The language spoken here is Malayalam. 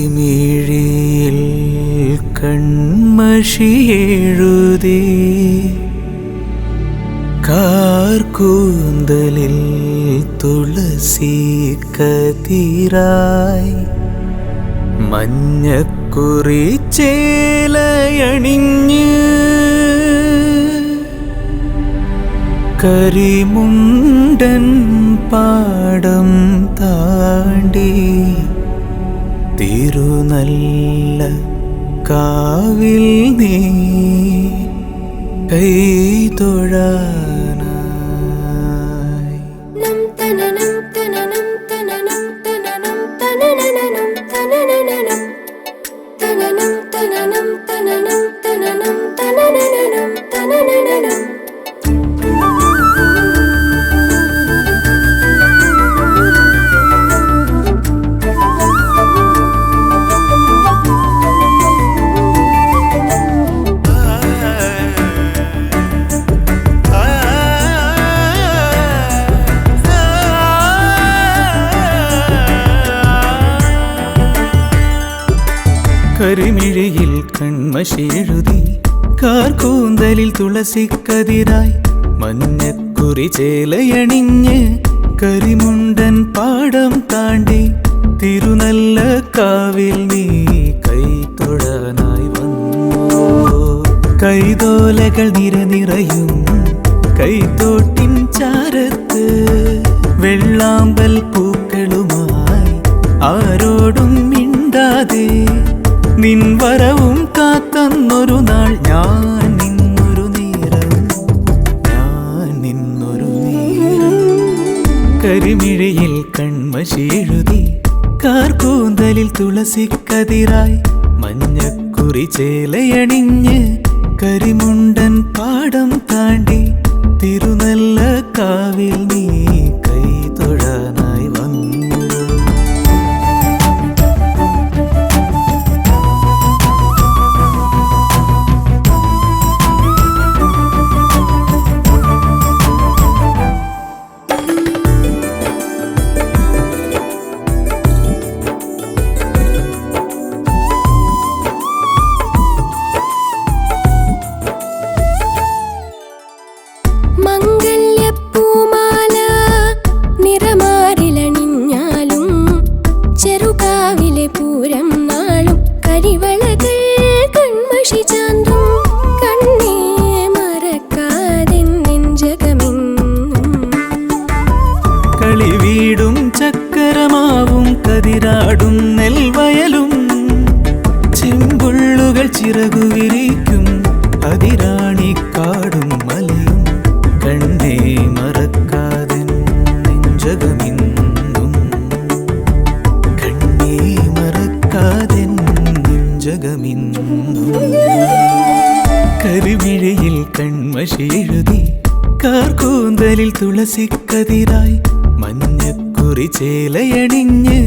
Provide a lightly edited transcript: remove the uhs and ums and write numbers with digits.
കരിമിഴിയിൽ കൺമഷിയെഴുതി കാർകൂന്തലിൽ തുളസി കതിരായി മഞ്ഞക്കുറി ചേലയണിഞ്ഞ് കരിമുണ്ടൻ പാടം താണ്ടി തിരുനല്ല കാവിൽ നീ കൈതൊഴാനായി. കരിമിഴിയിൽ കൺമഷിയെഴുതി കാർകൂന്തലിൽ തുളസിക്കതിരായി മഞ്ഞക്കുറി ചേലയണിഞ്ഞ് കരിമുണ്ടൻ പാടം താണ്ടി തിരുനല്ല കാവിൽ നീ കൈതൊഴാനായി വന്നു. കൈതോലകൾ നിറനിറയും കൈത്തോട്ടിൻ ചാരത്ത് വെള്ളാമ്പൽ പൂക്കളുമായി ആരോടും മിണ്ടാതെ നിൻ വരവും കാത്തന്നൊരു നാൾ ഞാൻ നിന്നൊരു നേരം കരിമിഴിയിൽ കൺമഷിയെഴുതി കാർകൂന്തലിൽ തുളസിക്കതിരായി മഞ്ഞക്കുറി ചേലയണിഞ്ഞ് കരിമുണ്ടൻ പാടം താണ്ടി തിരുനല്ല കാവിൽ നീ കൈതൊഴാനായി വന്നു. കളിവീടും ചക്കരമാവും കതിരാടും നെൽവയലും ചെമ്പുള്ളുകൾ ചിറകുവിരിക്കും അതിരാണിക്കാടും മലയും കണ്ണേ മറക്കാതെ നെഞ്ചകമിന്നും കണ്ണേ മറക്കാതെ നെഞ്ചകമിന്നും. കരിമിഴിയിൽ കൺമഷിയെഴുതി കാർകൂന്തലിൽ തുളസിക്കതിരായി മഞ്ഞക്കുറി ചേലയണിഞ്ഞ്